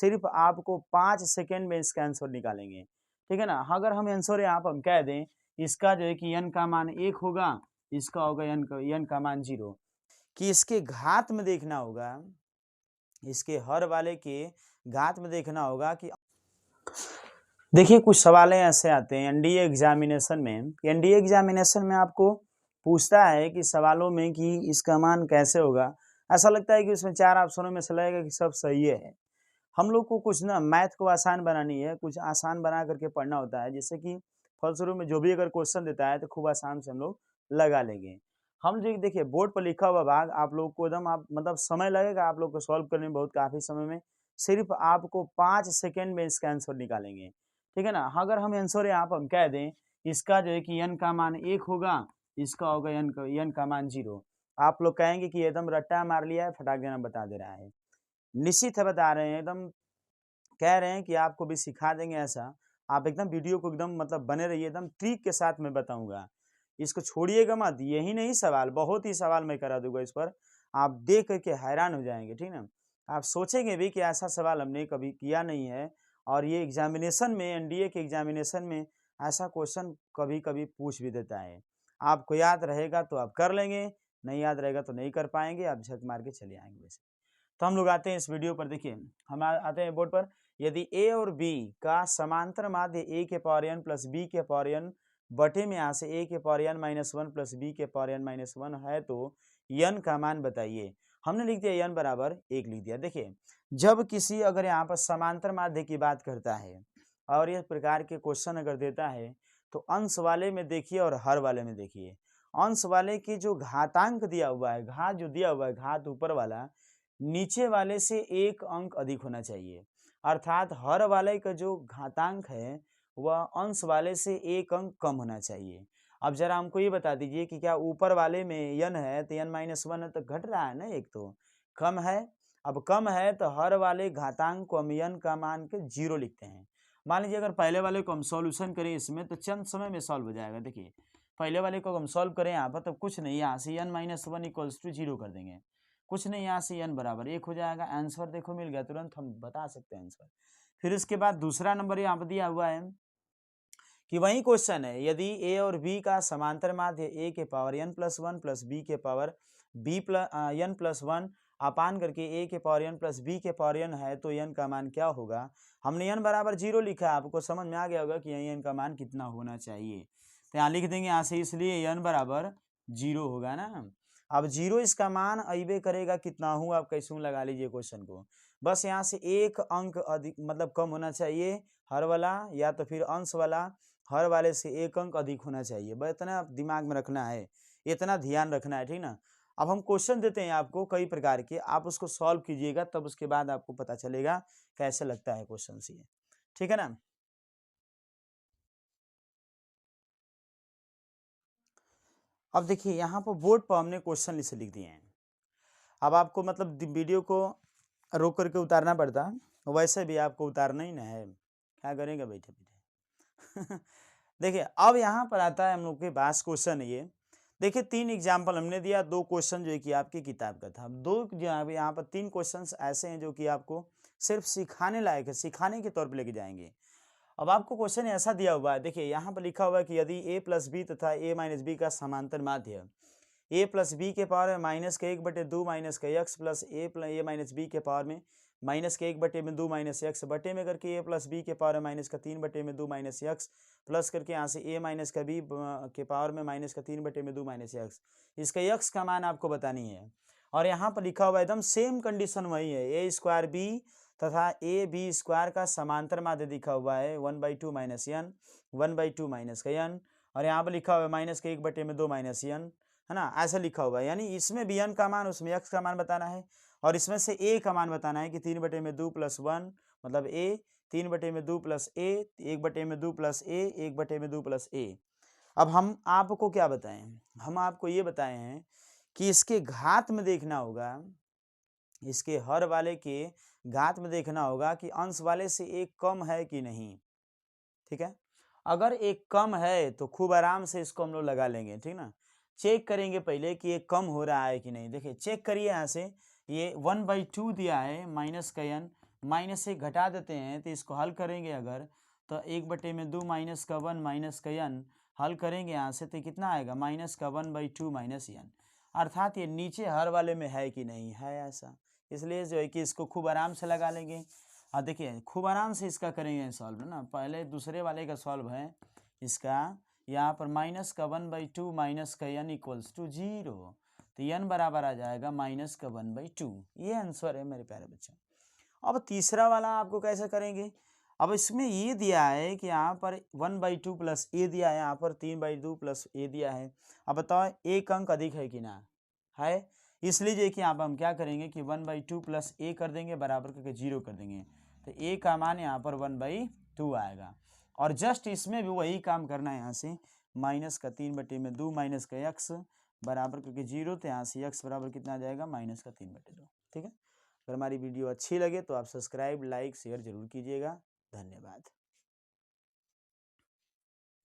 सिर्फ आपको 5 सेकेंड में इसका आंसर निकालेंगे, ठीक है ना। अगर हम आंसर यहाँ पर हम कह दें इसका जो है कि n का मान 1 होगा, इसका होगा n का मान 0, कि इसके घात में देखना होगा, इसके हर वाले के घात में देखना होगा कि देखिए कुछ सवाल ऐसे आते हैं एनडीए एग्जामिनेशन में। एनडीए एग्जामिनेशन में आपको पूछता है कि सवालों में कि इसका मान कैसे होगा। ऐसा लगता है कि उसमें 4 ऑप्शनों में से लगेगा कि सब सही है। हम लोग को कुछ ना मैथ को आसान बनानी है, कुछ आसान बना करके पढ़ना होता है, जिससे कि फलस्वरूप में जो भी अगर क्वेश्चन देता है तो खूब आसान से हम लोग लगा लेंगे। हम जो देखिए बोर्ड पर लिखा हुआ भाग आप लोग को एकदम आप मतलब समय लगेगा आप लोग को सॉल्व करने में, बहुत काफ़ी समय में। सिर्फ आपको 5 सेकेंड में इसका आंसर निकालेंगे, ठीक है ना। अगर हम आंसर यहाँ पर हम कह दें इसका जो है कि n का मान 1 होगा, इसका होगा n का मान 0। आप लोग कहेंगे कि एकदम रट्टा मार लिया है, फटाक देना बता दे रहा है। निश्चित है बता रहे हैं, एकदम कह रहे हैं कि आपको भी सिखा देंगे ऐसा। आप एकदम वीडियो को एकदम मतलब बने रहिए, एकदम ट्रिक के साथ मैं बताऊंगा, इसको छोड़िएगा मत। यही नहीं सवाल, बहुत ही सवाल मैं करा दूंगा इस पर, आप देख करके हैरान हो जाएंगे, ठीक ना। आप सोचेंगे भी कि ऐसा सवाल हमने कभी किया नहीं है, और ये एग्जामिनेशन में एनडीए के एग्जामिनेशन में ऐसा क्वेश्चन कभी कभी पूछ भी देता है। आपको याद रहेगा तो आप कर लेंगे, नहीं याद रहेगा तो नहीं कर पाएंगे, आप झक मार के चले आएंगे वैसे। तो हम लोग आते हैं इस वीडियो पर, देखिए हम आते हैं बोर्ड पर। यदि ए और बी का समांतर माध्य ए के पावर n प्लस बी के पावर n बटे में यहाँ से ए के पावर n माइनस 1 प्लस बी के पावर n माइनस 1 है तो n का मान बताइए। हमने लिख दिया n बराबर 1 लिख दिया। देखिए जब किसी अगर यहाँ पर समांतर माध्य की बात करता है और इस प्रकार के क्वेश्चन अगर देता है तो अंश वाले में देखिए और हर वाले में देखिए। अंश वाले की जो घातांक दिया हुआ है, घात जो दिया हुआ है, घात ऊपर वाला नीचे वाले से 1 अंक अधिक होना चाहिए, अर्थात हर वाले का जो घातांक है वह अंश वाले से 1 अंक कम होना चाहिए। अब जरा हमको ये बता दीजिए कि क्या ऊपर वाले में n है तो n माइनस 1 है तो घट रहा है ना, एक तो कम है। अब कम है तो हर वाले घातांक को हम n का मान के 0 लिखते हैं। मान लीजिए अगर पहले वाले को हम सॉल्यूशन करें इसमें तो चंद समय में सॉल्व हो जाएगा। देखिए पहले वाले को हम सॉल्व करें यहाँ पर तो कुछ नहीं, यहाँ से n माइनस 1 इक्वल्स टू 0 कर देंगे, कुछ नहीं, यहाँ से n बराबर 1 हो जाएगा। आंसर देखो मिल गया, तुरंत हम बता सकते हैं आंसर। फिर उसके बाद दूसरा नंबर यहाँ पर दिया हुआ है कि वही क्वेश्चन है, यदि a और b का समांतर माध्य a के power n plus 1 plus b के power b plus n plus 1 अपान करके a के पावर n प्लस b के पावर n है तो n का मान क्या होगा। हमने n बराबर 0 लिखा है, आपको समझ में आ गया होगा कि यही n का मान कितना होना चाहिए, तो यहाँ लिख देंगे यहाँ से, इसलिए n बराबर 0 होगा ना। अब 0 इसका मान अइबे करेगा कितना हूँ, आप कैसे लगा लीजिए क्वेश्चन को, बस यहाँ से 1 अंक अधिक मतलब कम होना चाहिए हर वाला, या तो फिर अंश वाला हर वाले से 1 अंक अधिक होना चाहिए। बस इतना दिमाग में रखना है, इतना ध्यान रखना है, ठीक ना। अब हम क्वेश्चन देते हैं आपको कई प्रकार के, आप उसको सॉल्व कीजिएगा तब उसके बाद आपको पता चलेगा कैसे लगता है क्वेश्चन ये, ठीक है ना। अब देखिए यहाँ पर बोर्ड पर हमने क्वेश्चन लिस्ट लिख दिए हैं। अब आपको मतलब वीडियो को रोक करके उतारना पड़ता, वैसे भी आपको उतारना ही ना है, क्या करेंगे बैठे बैठे देखिए अब यहाँ पर आता है हम लोग के पास क्वेश्चन ये। देखिए 3 एग्जाम्पल हमने दिया, 2 क्वेश्चन जो है कि आपकी किताब का था। अब 2 जो है यहाँ पर 3 क्वेश्चन ऐसे हैं जो कि आपको सिर्फ सिखाने लायक है, सिखाने के तौर पर लेके जाएंगे। अब आपको क्वेश्चन ऐसा दिया हुआ है, देखिए यहाँ पर लिखा हुआ है कि यदि a प्लस बी तथा a माइनस बी का समांतर माध्य a प्लस बी के पावर में माइनस के 1/2 माइनस का x plus a minus B के पावर में माइनस के 1/2 माइनस x बटे में करके a प्लस बी के पावर में माइनस का 3/2 माइनस x प्लस करके यहाँ से a माइनस का b के पावर में माइनस का 3/2 माइनस x, इसका x का मान आपको बतानी है। और यहाँ पर लिखा हुआ एकदम सेम कंडीशन वही है, a स्क्वायर बी तथा ए बी स्क्वायर का समांतर माध्य दिखा हुआ है 1/2 माइनस n 1/2 माइनस का n, और यहाँ पर लिखा हुआ है माइनस के 1/2 माइनस n, है ना, ऐसा लिखा हुआ है। यानी इसमें भी n का मान उसमें x का मान बताना है, और इसमें से a का मान बताना है कि 3/2 प्लस 1 मतलब a, 3/2 plus a, 1/2 plus a, 1/2 plus a। अब हम आपको क्या बताएं, हम आपको ये बताए हैं कि इसके घात में देखना होगा, इसके हर वाले के घात में देखना होगा कि अंश वाले से 1 कम है कि नहीं, ठीक है। अगर 1 कम है तो खूब आराम से इसको हम लोग लगा लेंगे, ठीक ना। चेक करेंगे पहले कि ये कम हो रहा है कि नहीं। देखिए चेक करिए यहाँ से, ये 1/2 दिया है माइनस का n माइनस से घटा देते हैं तो इसको हल करेंगे अगर तो 1/2 माइनस का 1 माइनस का n हल करेंगे यहाँ से तो कितना आएगा माइनस का 1/2 माइनस n। अर्थात ये नीचे हर वाले में है कि नहीं है ऐसा, इसलिए जो है कि इसको खूब आराम से लगा लेंगे। और देखिए खूब आराम से इसका करेंगे सॉल्व ना, पहले दूसरे वाले का सॉल्व है इसका, यहाँ पर माइनस का 1/2 माइनस का n इक्वल्स टू 0, तो n बराबर आ जाएगा माइनस का 1/2। ये आंसर है मेरे प्यारे बच्चों। अब तीसरा वाला आपको कैसे करेंगे, अब इसमें ये दिया है कि यहाँ पर 1/2 प्लस ए दिया है, यहाँ पर 3/2 प्लस ए दिया है। अब बताओ एक अंक अधिक है कि ना है, इसलिए जो कि यहाँ पर हम क्या करेंगे कि 1/2 प्लस ए कर देंगे बराबर करके 0 कर देंगे, तो ए का मान यहाँ पर 1/2 आएगा। और जस्ट इसमें भी वही काम करना है, यहाँ से माइनस का 3/2 माइनस का एक्स बराबर करके 0, तो यहाँ से एक्स बराबर कितना आ जाएगा माइनस का 3/2। ठीक है, अगर हमारी वीडियो अच्छी लगे तो आप सब्सक्राइब लाइक शेयर जरूर कीजिएगा। धन्यवाद।